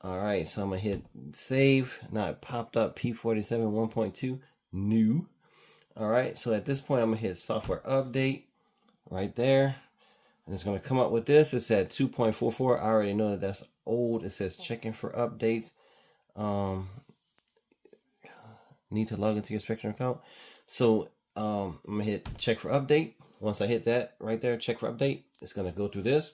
All right, so I'm gonna hit save. Now it popped up P-47 1.2 new. All right, so at this point I'm gonna hit software update right there, and it's gonna come up with this. It's at 2.44. I already know that that's old. It says checking for updates. Need to log into your Spectrum account. So I'm gonna hit check for update. Once I hit that right there, check for update, it's gonna go through this.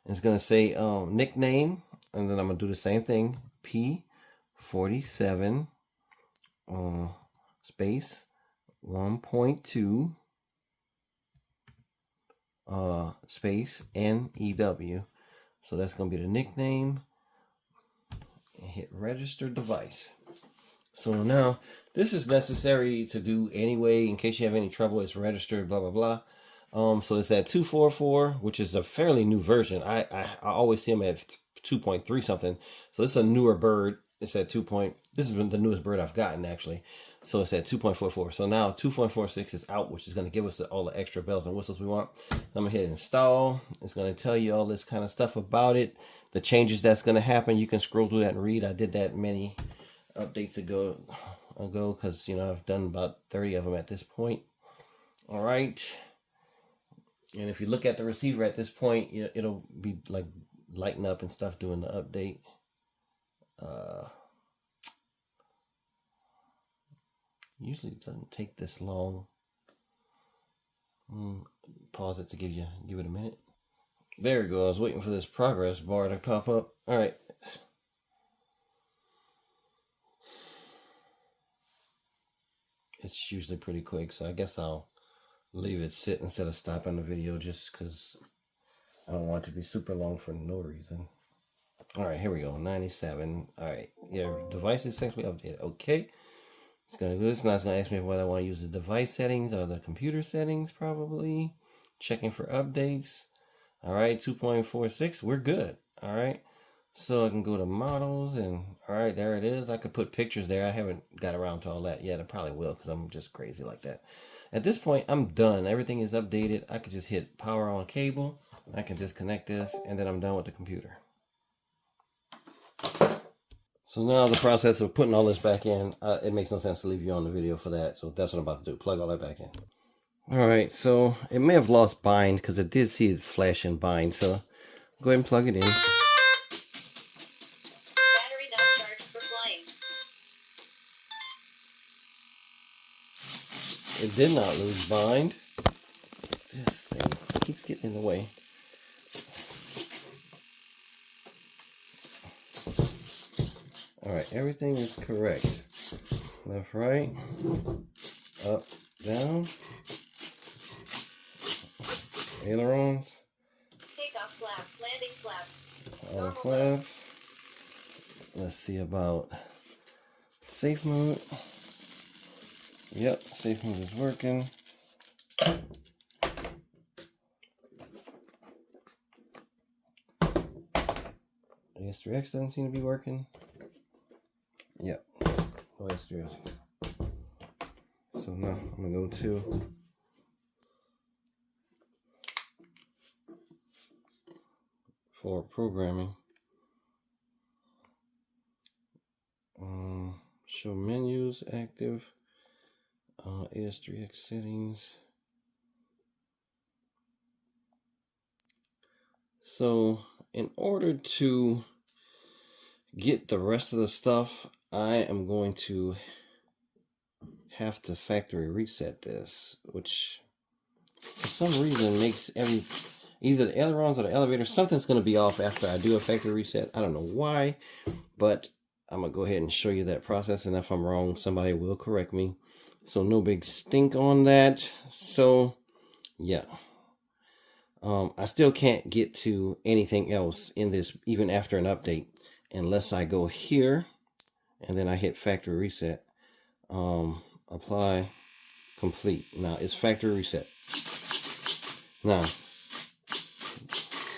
It's gonna say nickname, and then I'm gonna do the same thing. P-47 space 1.2 space NEW. So that's gonna be the nickname. And hit register device. So now this is necessary to do anyway in case you have any trouble. It's registered, blah blah blah. So it's at 2.44, which is a fairly new version. I always see them at 2.3 something. So this is a newer bird. It's at 2. This is the newest bird I've gotten actually. So it's at 2.44. So now 2.46 is out, which is going to give us all the extra bells and whistles we want. I'm going to hit install. It's going to tell you all this kind of stuff about it. The changes that's going to happen. You can scroll through that and read. I did that many updates ago because, you know, I've done about 30 of them at this point. All right. And if you look at the receiver at this point, it'll be like lighting up and stuff doing the update. Usually it doesn't take this long. Pause it to give it a minute. There we go. I was waiting for this progress bar to pop up. All right. It's usually pretty quick, so I guess I'll leave it sit instead of stopping the video just because I don't want it to be super long for no reason. All right, here we go. 97. All right, your device is successfully updated. Okay, it's gonna do this. Now it's gonna ask me whether I want to use the device settings or the computer settings. Probably checking for updates. All right, 2.46. We're good. All right, so I can go to models and all right, there it is. I could put pictures there. I haven't got around to all that yet. I probably will because I'm just crazy like that. At this point, I'm done. Everything is updated. I could just hit power on cable. I can disconnect this, and then I'm done with the computer. So now the process of putting all this back in, it makes no sense to leave you on the video for that. So that's what I'm about to do. Plug all that back in. All right, so it may have lost bind because I did see it flash and bind. So go ahead and plug it in. Battery It did not lose bind. This thing keeps getting in the way. Alright, everything is correct. Left, right, up, down. Ailerons. Takeoff flaps, landing flaps. All the flaps. Let's see about safe mode. Yep, safe mode is working. AS3X doesn't seem to be working. Yep, no AS3X. So now I'm gonna go to forward programming. Show menus active. AS3X settings. So in order to get the rest of the stuff, I am going to have to factory reset this, which for some reason makes either the ailerons or the elevator, something's going to be off after I do a factory reset. I don't know why, but I'm going to go ahead and show you that process, and if I'm wrong, somebody will correct me. So no big stink on that. So yeah, I still can't get to anything else in this even after an update unless I go here and then I hit factory reset. Apply, complete. Now it's factory reset. Now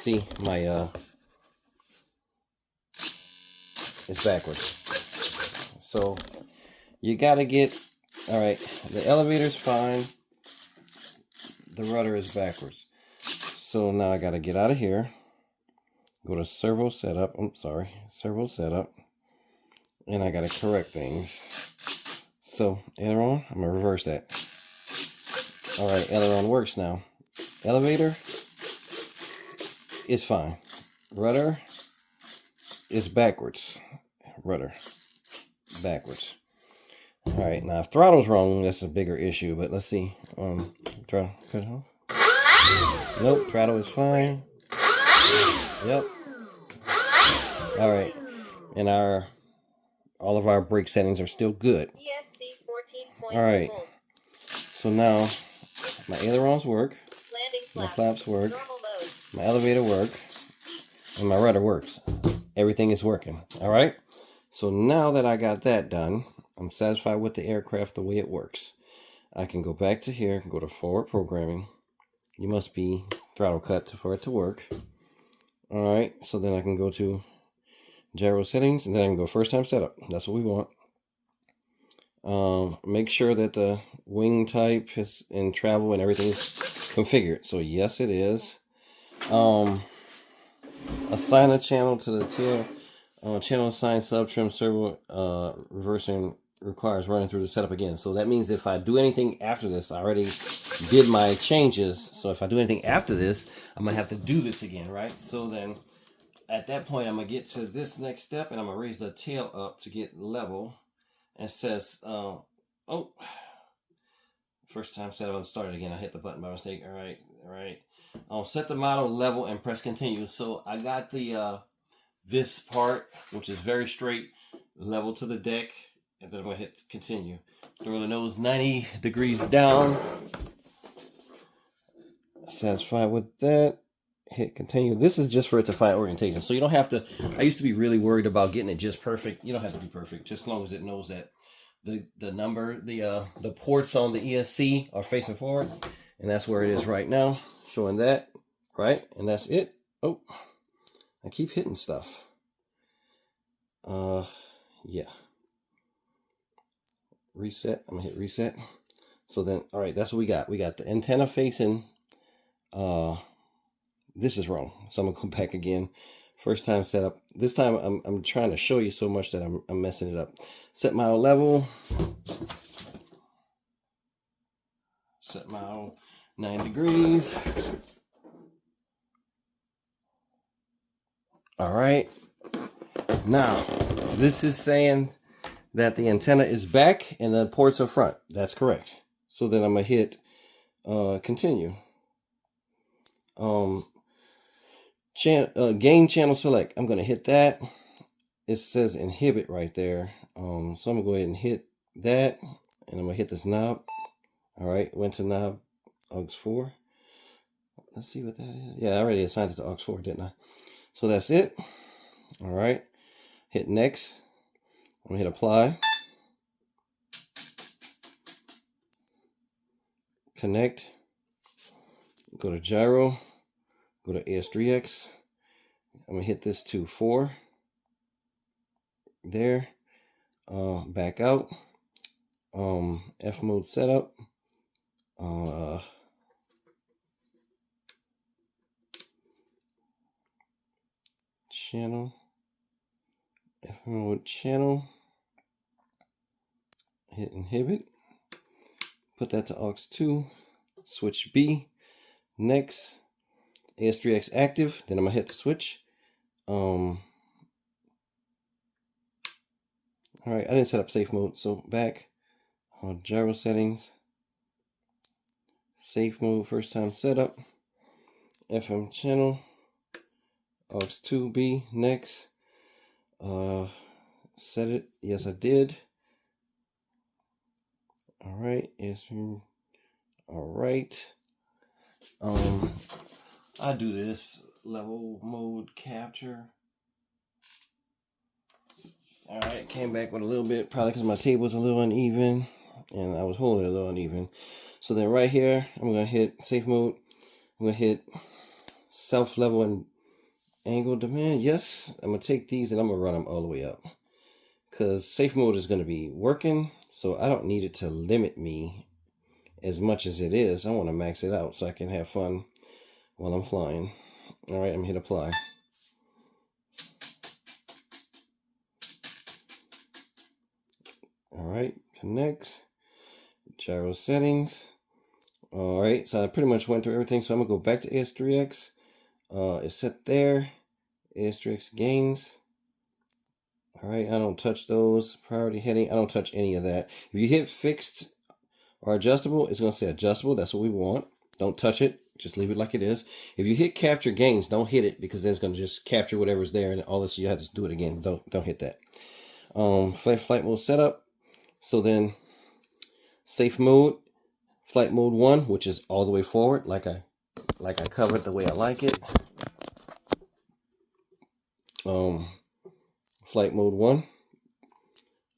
see my it's backwards. So you gotta get, all right, the elevator's fine, the rudder is backwards. So now I gotta get out of here, go to servo setup, servo setup, and I gotta correct things. So aileron, I'm gonna reverse that. All right, aileron works now. Elevator is fine. Rudder is backwards. Rudder backwards. All right, now if throttle's wrong, that's a bigger issue, but let's see. Throttle, cut it off. Nope, throttle is fine. Yep. All right, and all of our brake settings are still good. ESC 14.2 all right, volts. so now my ailerons work, Landing flaps, my flaps work, normal mode. my elevator work, and my rudder works. Everything is working. All right, so now that I got that done, I'm satisfied with the aircraft the way it works. I can go back to here, go to forward programming. You must be throttle cut for it to work. All right, so then I can go to gyro settings, and then I can go first time setup. That's what we want. Make sure that the wing type is in travel and everything's configured. So yes, it is. Assign a channel to the tail. Channel assign sub trim servo reversing requires running through the setup again. So that means if I do anything after this, I already did my changes. So if I do anything after this, I'm gonna have to do this again, right? So then at that point, I'm gonna get to this next step, and I'm gonna raise the tail up to get level. And it says, oh, first time setup, I'll start it again. I hit the button by mistake. All right. I'll set the model level and press continue. So I got the this part, which is very straight, level to the deck, and then I'm gonna hit continue. Throw the nose 90 degrees down. Satisfied with that. Hit continue. This is just for it to find orientation, so you don't have to. I used to be really worried about getting it just perfect. You don't have to be perfect, just as long as it knows that the number, the ports on the ESC are facing forward, and that's where it is right now, showing that, right? And that's it. Oh, I keep hitting stuff. Yeah. Reset. I'm gonna hit reset. So then, all right, that's what we got. We got the antenna facing. This is wrong, so I'm gonna go back again. First time setup. This time I'm trying to show you so much that I'm messing it up. Set model level. Set model 9 degrees. All right. Now this is saying that the antenna is back and the ports are front. That's correct. So then I'm gonna hit continue. Gain channel select. I'm gonna hit that. It says inhibit right there. So I'm gonna go ahead and hit that, and I'm gonna hit this knob. All right, went to knob aux4. Let's see what that is. Yeah, I already assigned it to aux4, didn't I? So that's it. All right, hit next. I'm gonna hit apply. Connect. Go to gyro. Go to AS3X. I'm gonna hit this to 4. There. Back out. F mode setup. Channel. F mode channel. Hit inhibit. Put that to aux2. Switch B. Next. AS3X active. Then I'm gonna hit the switch. All right, I didn't set up safe mode, so back on gyro settings. Safe mode, first time setup. FM channel. aux2B. Next. Set it. Yes, I did. All right. Yes. All right. I do this level mode capture. All right, came back with a little bit, probably because my table was a little uneven, and I was holding it a little uneven. So then right here, I'm gonna hit safe mode. I'm gonna hit self level and angle demand. Yes, I'm gonna take these and I'm gonna run them all the way up, because safe mode is gonna be working, so I don't need it to limit me as much as it is. I want to max it out so I can have fun while I'm flying. All right, I'm gonna hit apply. All right, connect, gyro settings. All right, so I pretty much went through everything. So I'm gonna go back to AS3X. It's set there. AS3X gains. All right, I don't touch those. Priority heading, I don't touch any of that. If you hit fixed or adjustable, it's gonna say adjustable. That's what we want. Don't touch it. Just leave it like it is. If you hit capture gains, don't hit it, because then it's gonna just capture whatever's there, and all this you have to do it again. Don't hit that. Flight mode setup. So then safe mode, flight mode 1, which is all the way forward, like I covered the way I like it. Flight mode 1,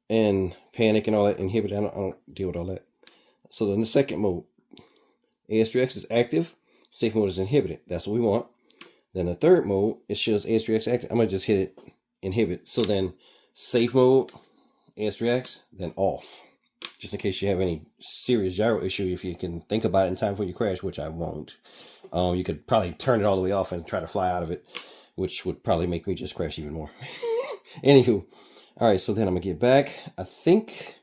and panic and all that, inhibit. I don't deal with all that. So then the second mode, AS3X is active, safe mode is inhibited. That's what we want. Then the third mode, it shows AS3X active. I'm gonna just hit it, inhibit. So then safe mode, AS3X, then off. Just in case you have any serious gyro issue, if you can think about it in time for your crash, which I won't. You could probably turn it all the way off and try to fly out of it, which would probably make me just crash even more. Anywho, all right, so then I'm gonna get back. I think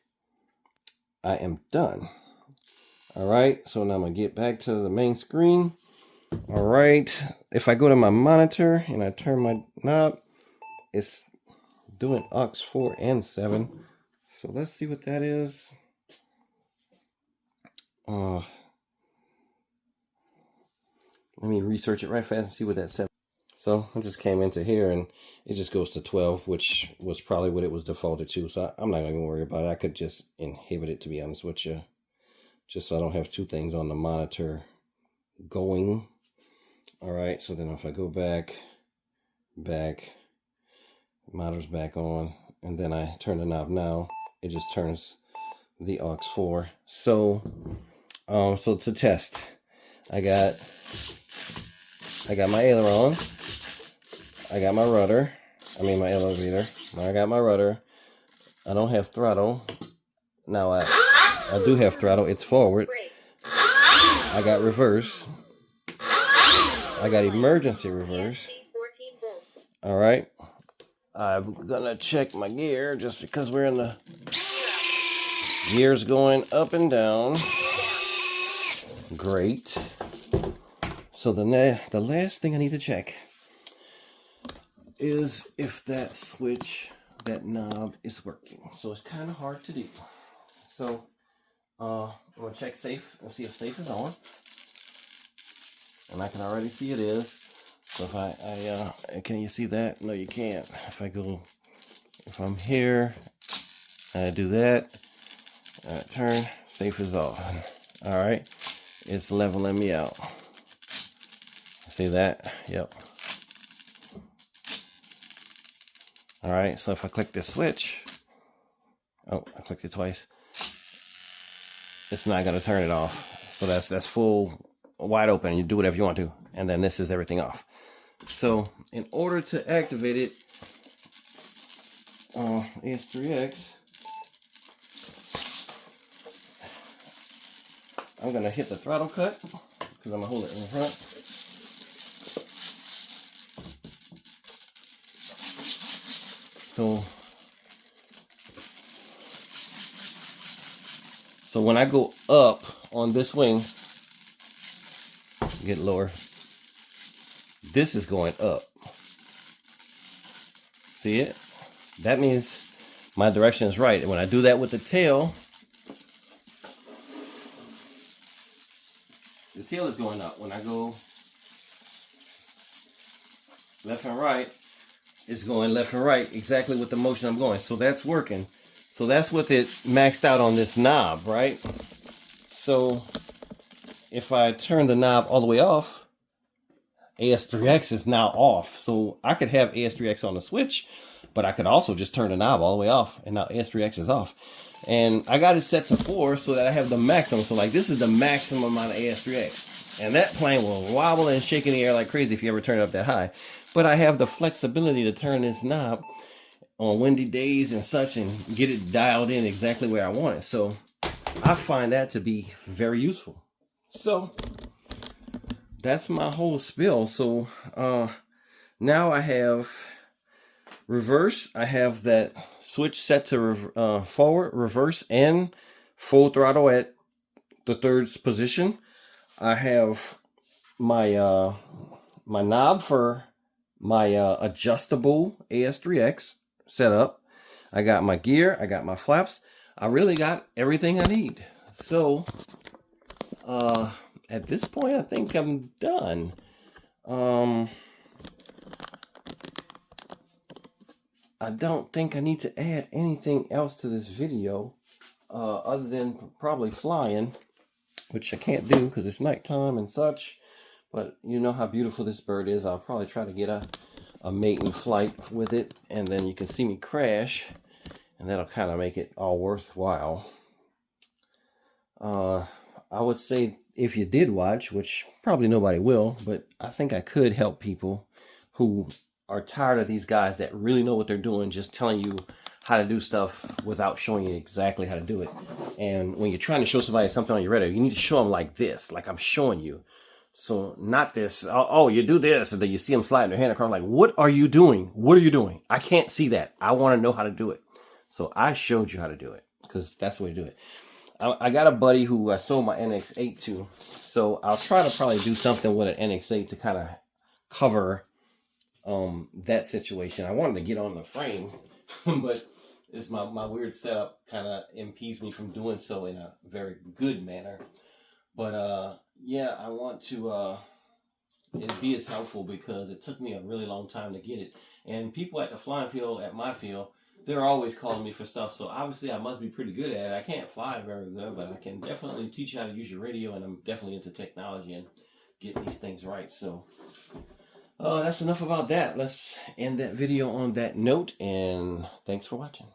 I am done. All right, so now I'm gonna get back to the main screen. All right, if I go to my monitor and I turn my knob, it's doing aux4 and 7. So let's see what that is. Let me research it right fast and see what that said. So I just came into here and it just goes to 12, which was probably what it was defaulted to. So I'm not gonna worry about it. I could just inhibit it, to be honest with you, just so I don't have two things on the monitor going. All right, so then if I go back, monitor's back on, and then I turn the knob now, it just turns the aux4. So so to test, I got my aileron, I got my rudder, my elevator, I got my rudder. I don't have throttle. Now I do have throttle, it's forward. I got reverse. I got emergency reverse. All right. I'm gonna check my gear just because we're in the gears going up and down. Great. So the last thing I need to check is if that switch, that knob is working. So it's kind of hard to do. So I'm gonna check safe. We'll see if safe is on. And I can already see it is. So if I can you see that? No, you can't. If I'm here, I do that, turn, safe is on. All right, it's leveling me out. See that? Yep. All right, so if I click this switch, oh, I clicked it twice, it's not gonna turn it off. So that's full wide open. You do whatever you want to, and then this is everything off. So in order to activate it, AS3X, I'm gonna hit the throttle cut because I'm gonna hold it in the front. So when I go up on this wing, get lower, this is going up. See it? That means my direction is right. And when I do that with the tail is going up. When I go left and right, it's going left and right, exactly with the motion I'm going. So that's working. So that's with it maxed out on this knob, right? So if I turn the knob all the way off, AS3X is now off. So I could have AS3X on the switch, but I could also just turn the knob all the way off, and now AS3X is off. And I got it set to 4 so that I have the maximum. So like this is the maximum amount of AS3X. And that plane will wobble and shake in the air like crazy if you ever turn it up that high. But I have the flexibility to turn this knob on windy days and such and get it dialed in exactly where I want it. So I find that to be very useful. So that's my whole spiel. So now I have reverse. I have that switch set to forward, reverse, and full throttle at the 3rd position. I have my my knob for my adjustable AS3X set up. I got my gear. I got my flaps. I really got everything I need. So at this point, I think I'm done. I don't think I need to add anything else to this video other than probably flying, which I can't do because it's nighttime and such. But you know how beautiful this bird is. I'll probably try to get a mating flight with it, and then you can see me crash, and that'll kind of make it all worthwhile. I would say if you did watch, which probably nobody will, but I think I could help people who are tired of these guys that really know what they're doing, just telling you how to do stuff without showing you exactly how to do it. And when you're trying to show somebody something on your radar, you need to show them like this, like I'm showing you. So not this, oh, you do this, and then you see them sliding their hand across, like, what are you doing? What are you doing? I can't see that. I want to know how to do it. So I showed you how to do it, because that's the way to do it. I got a buddy who I sold my NX8 to, so I'll try to probably do something with an NX8 to kind of cover that situation. I wanted to get on the frame, but it's my weird setup kind of impedes me from doing so in a very good manner. But yeah, I want to it be as helpful because it took me a really long time to get it. And people at the flying field, at my field, they're always calling me for stuff. So obviously I must be pretty good at it. I can't fly very good, but I can definitely teach you how to use your radio, and I'm definitely into technology and getting these things right. So that's enough about that. Let's end that video on that note, and thanks for watching.